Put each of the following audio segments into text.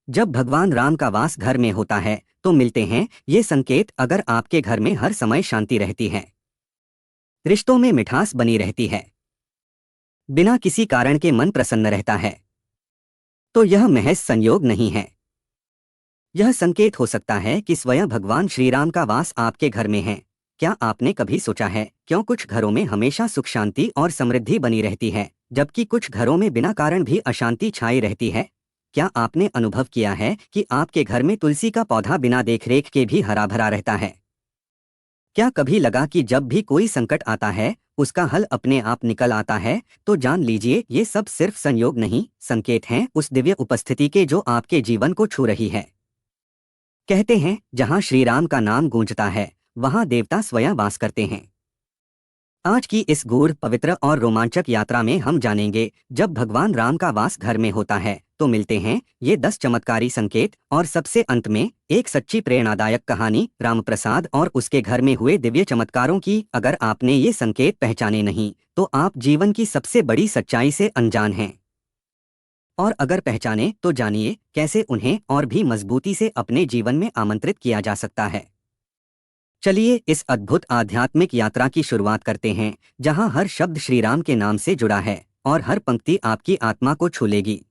जब भगवान राम का वास घर में होता है तो मिलते हैं ये संकेत। अगर आपके घर में हर समय शांति रहती है, रिश्तों में मिठास बनी रहती है, बिना किसी कारण के मन प्रसन्न रहता है, तो यह महज संयोग नहीं है। यह संकेत हो सकता है कि स्वयं भगवान श्री राम का वास आपके घर में है। क्या आपने कभी सोचा है क्यों कुछ घरों में हमेशा सुख शांति और समृद्धि बनी रहती है, जबकि कुछ घरों में बिना कारण भी अशांति छाई रहती है? क्या आपने अनुभव किया है कि आपके घर में तुलसी का पौधा बिना देखरेख के भी हरा भरा रहता है? क्या कभी लगा कि जब भी कोई संकट आता है उसका हल अपने आप निकल आता है? तो जान लीजिए ये सब सिर्फ संयोग नहीं, संकेत हैं उस दिव्य उपस्थिति के जो आपके जीवन को छू रही है। कहते हैं जहां श्री राम का नाम गूंजता है वहां देवता स्वयं वास करते हैं। आज की इस गूढ़ पवित्र और रोमांचक यात्रा में हम जानेंगे जब भगवान राम का वास घर में होता है तो मिलते हैं ये 10 चमत्कारी संकेत, और सबसे अंत में एक सच्ची प्रेरणादायक कहानी राम प्रसाद और उसके घर में हुए दिव्य चमत्कारों की। अगर आपने ये संकेत पहचाने नहीं तो आप जीवन की सबसे बड़ी सच्चाई से अनजान हैं, और अगर पहचाने तो जानिए कैसे उन्हें और भी मजबूती से अपने जीवन में आमंत्रित किया जा सकता है। चलिए इस अद्भुत आध्यात्मिक यात्रा की शुरुआत करते हैं, जहां हर शब्द श्री राम के नाम से जुड़ा है और हर पंक्ति आपकी आत्मा को छू लेगी।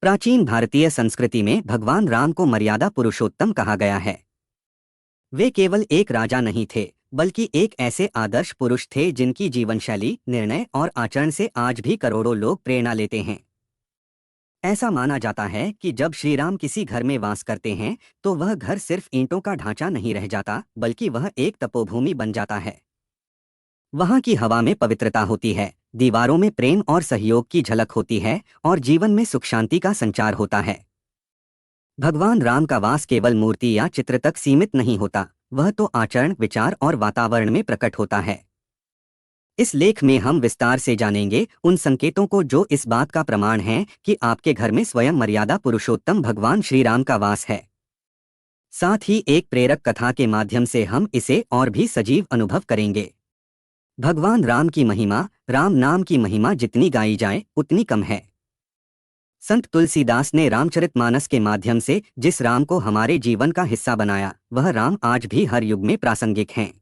प्राचीन भारतीय संस्कृति में भगवान राम को मर्यादा पुरुषोत्तम कहा गया है। वे केवल एक राजा नहीं थे, बल्कि एक ऐसे आदर्श पुरुष थे जिनकी जीवन शैली, निर्णय और आचरण से आज भी करोड़ों लोग प्रेरणा लेते हैं। ऐसा माना जाता है कि जब श्री राम किसी घर में वास करते हैं तो वह घर सिर्फ ईंटों का ढांचा नहीं रह जाता, बल्कि वह एक तपोभूमि बन जाता है। वहाँ की हवा में पवित्रता होती है, दीवारों में प्रेम और सहयोग की झलक होती है, और जीवन में सुख शांति का संचार होता है। भगवान राम का वास केवल मूर्ति या चित्र तक सीमित नहीं होता, वह तो आचरण, विचार और वातावरण में प्रकट होता है। इस लेख में हम विस्तार से जानेंगे उन संकेतों को जो इस बात का प्रमाण हैं कि आपके घर में स्वयं मर्यादा पुरुषोत्तम भगवान श्री राम का वास है। साथ ही एक प्रेरक कथा के माध्यम से हम इसे और भी सजीव अनुभव करेंगे। भगवान राम की महिमा। राम नाम की महिमा जितनी गाई जाए उतनी कम है। संत तुलसीदास ने रामचरितमानस के माध्यम से जिस राम को हमारे जीवन का हिस्सा बनाया, वह राम आज भी हर युग में प्रासंगिक हैं।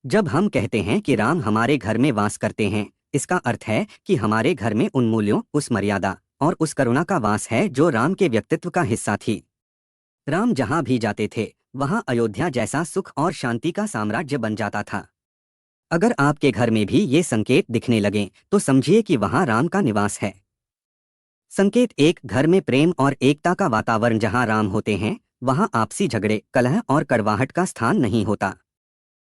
जब हम कहते हैं कि राम हमारे घर में वास करते हैं, इसका अर्थ है कि हमारे घर में उन मूल्यों, उस मर्यादा और उस करुणा का वास है जो राम के व्यक्तित्व का हिस्सा थी। राम जहां भी जाते थे वहां अयोध्या जैसा सुख और शांति का साम्राज्य बन जाता था। अगर आपके घर में भी ये संकेत दिखने लगें तो समझिए कि वहां राम का निवास है। संकेत एक, घर में प्रेम और एकता का वातावरण। जहां राम होते हैं वहां आपसी झगड़े, कलह और कड़वाहट का स्थान नहीं होता।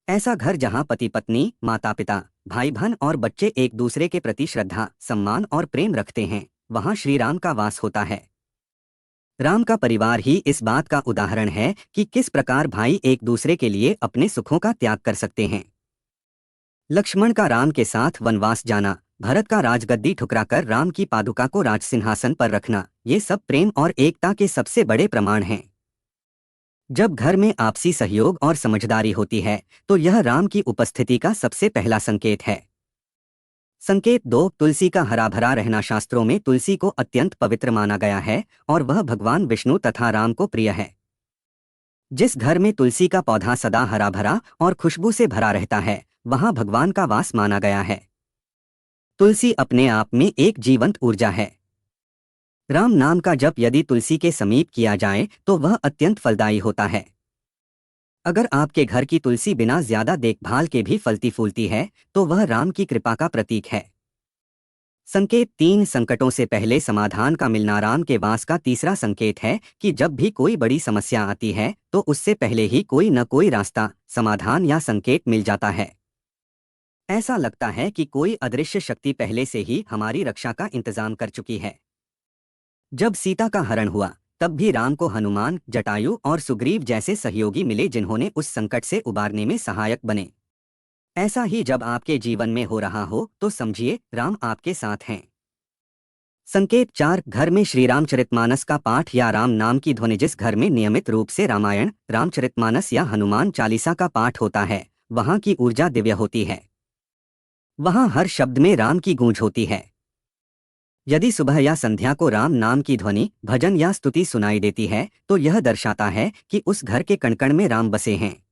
ऐसा घर जहां पति पत्नी, माता पिता, भाई बहन और बच्चे एक दूसरे के प्रति श्रद्धा, सम्मान और प्रेम रखते हैं, वहां श्री राम का वास होता है। राम का परिवार ही इस बात का उदाहरण है कि किस प्रकार भाई एक दूसरे के लिए अपने सुखों का त्याग कर सकते हैं। लक्ष्मण का राम के साथ वनवास जाना, भरत का राजगद्दी ठुकराकर राम की पादुका को राज सिंहासन पर रखना, ये सब प्रेम और एकता के सबसे बड़े प्रमाण हैं। जब घर में आपसी सहयोग और समझदारी होती है तो यह राम की उपस्थिति का सबसे पहला संकेत है। संकेत दो, तुलसी का हरा भरा रहना। शास्त्रों में तुलसी को अत्यंत पवित्र माना गया है और वह भगवान विष्णु तथा राम को प्रिय है। जिस घर में तुलसी का पौधा सदा हरा भरा और खुशबू से भरा रहता है वहां भगवान का वास माना गया है। तुलसी अपने आप में एक जीवंत ऊर्जा है। राम नाम का जप यदि तुलसी के समीप किया जाए तो वह अत्यंत फलदायी होता है। अगर आपके घर की तुलसी बिना ज्यादा देखभाल के भी फलती फूलती है तो वह राम की कृपा का प्रतीक है। संकेत तीन, संकटों से पहले समाधान का मिलना। राम के वास का तीसरा संकेत है कि जब भी कोई बड़ी समस्या आती है तो उससे पहले ही कोई न कोई रास्ता, समाधान या संकेत मिल जाता है। ऐसा लगता है कि कोई अदृश्य शक्ति पहले से ही हमारी रक्षा का इंतजाम कर चुकी है। जब सीता का हरण हुआ तब भी राम को हनुमान, जटायु और सुग्रीव जैसे सहयोगी मिले जिन्होंने उस संकट से उबारने में सहायक बने। ऐसा ही जब आपके जीवन में हो रहा हो तो समझिए राम आपके साथ हैं। संकेत चार, घर में श्री रामचरितमानस का पाठ या राम नाम की ध्वनि। जिस घर में नियमित रूप से रामायण, रामचरितमानस या हनुमान चालीसा का पाठ होता है वहां की ऊर्जा दिव्य होती है। वहां हर शब्द में राम की गूंज होती है। यदि सुबह या संध्या को राम नाम की ध्वनि, भजन या स्तुति सुनाई देती है तो यह दर्शाता है कि उस घर के कण-कण में राम बसे हैं।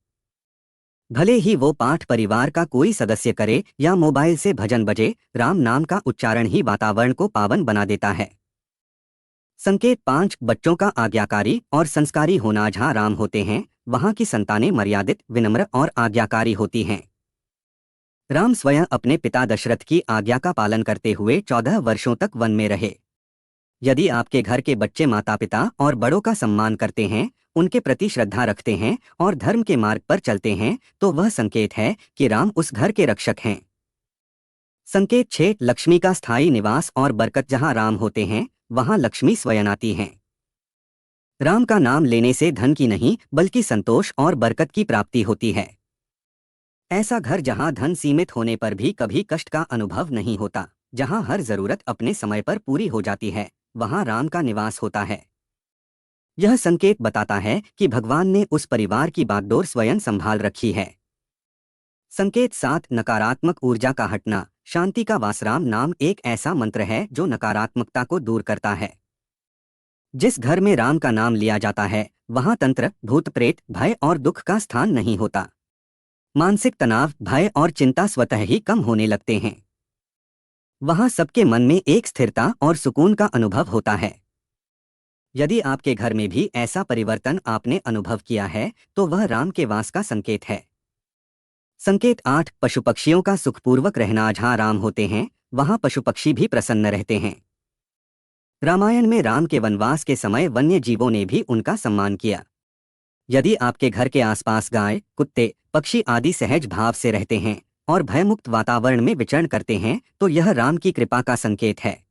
भले ही वो पाठ परिवार का कोई सदस्य करे या मोबाइल से भजन बजे, राम नाम का उच्चारण ही वातावरण को पावन बना देता है। संकेत 5, बच्चों का आज्ञाकारी और संस्कारी होना। जहाँ राम होते हैं वहाँ की संतानें मर्यादित, विनम्र और आज्ञाकारी होती हैं। राम स्वयं अपने पिता दशरथ की आज्ञा का पालन करते हुए 14 वर्षों तक वन में रहे। यदि आपके घर के बच्चे माता पिता और बड़ों का सम्मान करते हैं, उनके प्रति श्रद्धा रखते हैं और धर्म के मार्ग पर चलते हैं, तो वह संकेत है कि राम उस घर के रक्षक हैं। संकेत 6, लक्ष्मी का स्थायी निवास और बरकत। जहाँ राम होते हैं वहाँ लक्ष्मी स्वयं आती हैं। राम का नाम लेने से धन की नहीं बल्कि संतोष और बरकत की प्राप्ति होती है। ऐसा घर जहाँ धन सीमित होने पर भी कभी कष्ट का अनुभव नहीं होता, जहाँ हर जरूरत अपने समय पर पूरी हो जाती है, वहाँ राम का निवास होता है। यह संकेत बताता है कि भगवान ने उस परिवार की बागडोर स्वयं संभाल रखी है। संकेत 7, नकारात्मक ऊर्जा का हटना। शांति का वास। राम नाम एक ऐसा मंत्र है जो नकारात्मकता को दूर करता है। जिस घर में राम का नाम लिया जाता है वहाँ तंत्र, भूत प्रेत, भय और दुख का स्थान नहीं होता। मानसिक तनाव, भय और चिंता स्वतः ही कम होने लगते हैं। वहाँ सबके मन में एक स्थिरता और सुकून का अनुभव होता है। यदि आपके घर में भी ऐसा परिवर्तन आपने अनुभव किया है तो वह राम के वास का संकेत है। संकेत 8, पशु पक्षियों का सुखपूर्वक रहना। जहाँ राम होते हैं वहाँ पशु पक्षी भी प्रसन्न रहते हैं। रामायण में राम के वनवास के समय वन्य जीवों ने भी उनका सम्मान किया। यदि आपके घर के आसपास गाय, कुत्ते, पक्षी आदि सहज भाव से रहते हैं और भयमुक्त वातावरण में विचरण करते हैं तो यह राम की कृपा का संकेत है।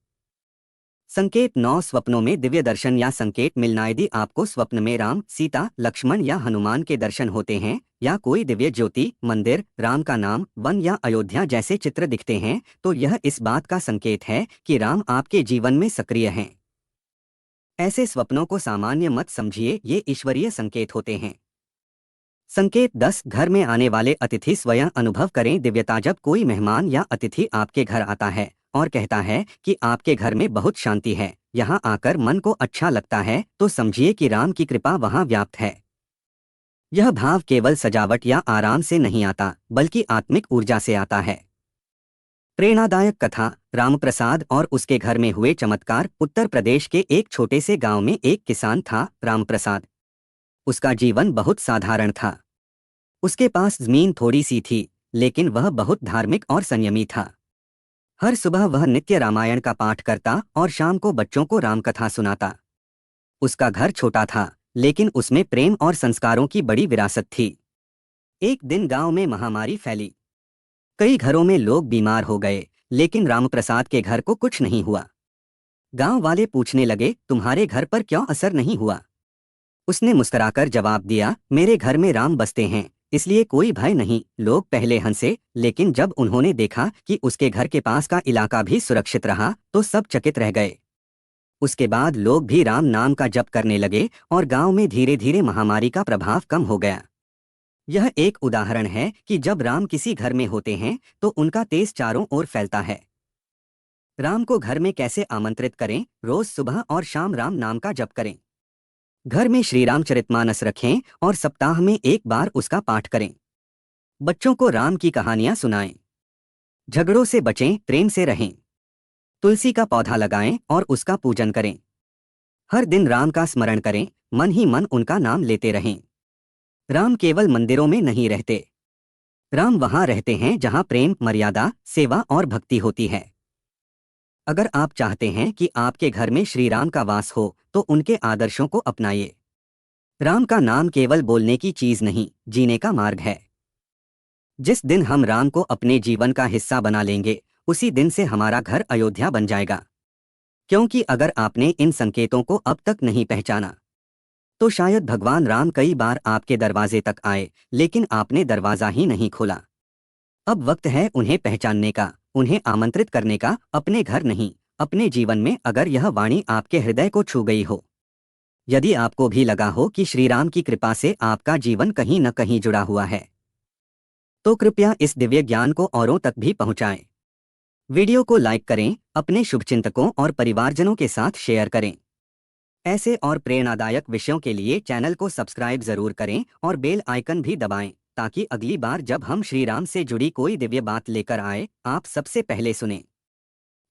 संकेत 9, स्वप्नों में दिव्य दर्शन या संकेत मिलना। यदि आपको स्वप्न में राम, सीता, लक्ष्मण या हनुमान के दर्शन होते हैं या कोई दिव्य ज्योति, मंदिर, राम का नाम, वन या अयोध्या जैसे चित्र दिखते हैं तो यह इस बात का संकेत है कि राम आपके जीवन में सक्रिय हैं। ऐसे स्वप्नों को सामान्य मत समझिए, ये ईश्वरीय संकेत होते हैं। संकेत 10, घर में आने वाले अतिथि स्वयं अनुभव करें दिव्यता। जब कोई मेहमान या अतिथि आपके घर आता है और कहता है कि आपके घर में बहुत शांति है, यहाँ आकर मन को अच्छा लगता है, तो समझिए कि राम की कृपा वहाँ व्याप्त है। यह भाव केवल सजावट या आराम से नहीं आता बल्कि आत्मिक ऊर्जा से आता है। प्रेरणादायक कथा, रामप्रसाद और उसके घर में हुए चमत्कार। उत्तर प्रदेश के एक छोटे से गांव में एक किसान था, रामप्रसाद। उसका जीवन बहुत साधारण था। उसके पास जमीन थोड़ी सी थी, लेकिन वह बहुत धार्मिक और संयमी था। हर सुबह वह नित्य रामायण का पाठ करता और शाम को बच्चों को रामकथा सुनाता। उसका घर छोटा था, लेकिन उसमें प्रेम और संस्कारों की बड़ी विरासत थी। एक दिन गांव में महामारी फैली। कई घरों में लोग बीमार हो गए, लेकिन रामप्रसाद के घर को कुछ नहीं हुआ। गांव वाले पूछने लगे, तुम्हारे घर पर क्यों असर नहीं हुआ? उसने मुस्कुराकर जवाब दिया, मेरे घर में राम बसते हैं, इसलिए कोई भय नहीं। लोग पहले हंसे, लेकिन जब उन्होंने देखा कि उसके घर के पास का इलाका भी सुरक्षित रहा तो सब चकित रह गए। उसके बाद लोग भी राम नाम का जप करने लगे और गांव में धीरे धीरे महामारी का प्रभाव कम हो गया। यह एक उदाहरण है कि जब राम किसी घर में होते हैं तो उनका तेज चारों ओर फैलता है। राम को घर में कैसे आमंत्रित करें? रोज सुबह और शाम राम नाम का जप करें। घर में श्री रामचरितमानस रखें और सप्ताह में एक बार उसका पाठ करें। बच्चों को राम की कहानियां सुनाएं। झगड़ों से बचें, प्रेम से रहें। तुलसी का पौधा लगाएं और उसका पूजन करें। हर दिन राम का स्मरण करें, मन ही मन उनका नाम लेते रहें। राम केवल मंदिरों में नहीं रहते। राम वहां रहते हैं जहां प्रेम, मर्यादा, सेवा और भक्ति होती है। अगर आप चाहते हैं कि आपके घर में श्री राम का वास हो तो उनके आदर्शों को अपनाइए। राम का नाम केवल बोलने की चीज नहीं, जीने का मार्ग है। जिस दिन हम राम को अपने जीवन का हिस्सा बना लेंगे, उसी दिन से हमारा घर अयोध्या बन जाएगा। क्योंकि अगर आपने इन संकेतों को अब तक नहीं पहचाना तो शायद भगवान राम कई बार आपके दरवाजे तक आए, लेकिन आपने दरवाजा ही नहीं खोला। अब वक्त है उन्हें पहचानने का, उन्हें आमंत्रित करने का, अपने घर नहीं, अपने जीवन में। अगर यह वाणी आपके हृदय को छू गई हो, यदि आपको भी लगा हो कि श्री राम की कृपा से आपका जीवन कहीं न कहीं जुड़ा हुआ है, तो कृपया इस दिव्य ज्ञान को औरों तक भी पहुंचाएं। वीडियो को लाइक करें, अपने शुभचिंतकों और परिवारजनों के साथ शेयर करें। ऐसे और प्रेरणादायक विषयों के लिए चैनल को सब्सक्राइब जरूर करें और बेल आइकन भी दबाएं, ताकि अगली बार जब हम श्री राम से जुड़ी कोई दिव्य बात लेकर आए, आप सबसे पहले सुनें।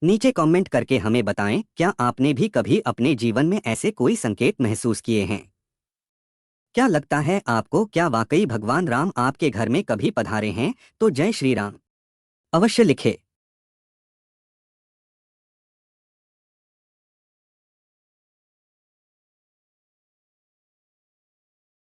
नीचे कमेंट करके हमें बताएं, क्या आपने भी कभी अपने जीवन में ऐसे कोई संकेत महसूस किए हैं? क्या लगता है आपको, क्या वाकई भगवान राम आपके घर में कभी पधारे हैं? तो जय श्री राम अवश्य लिखें।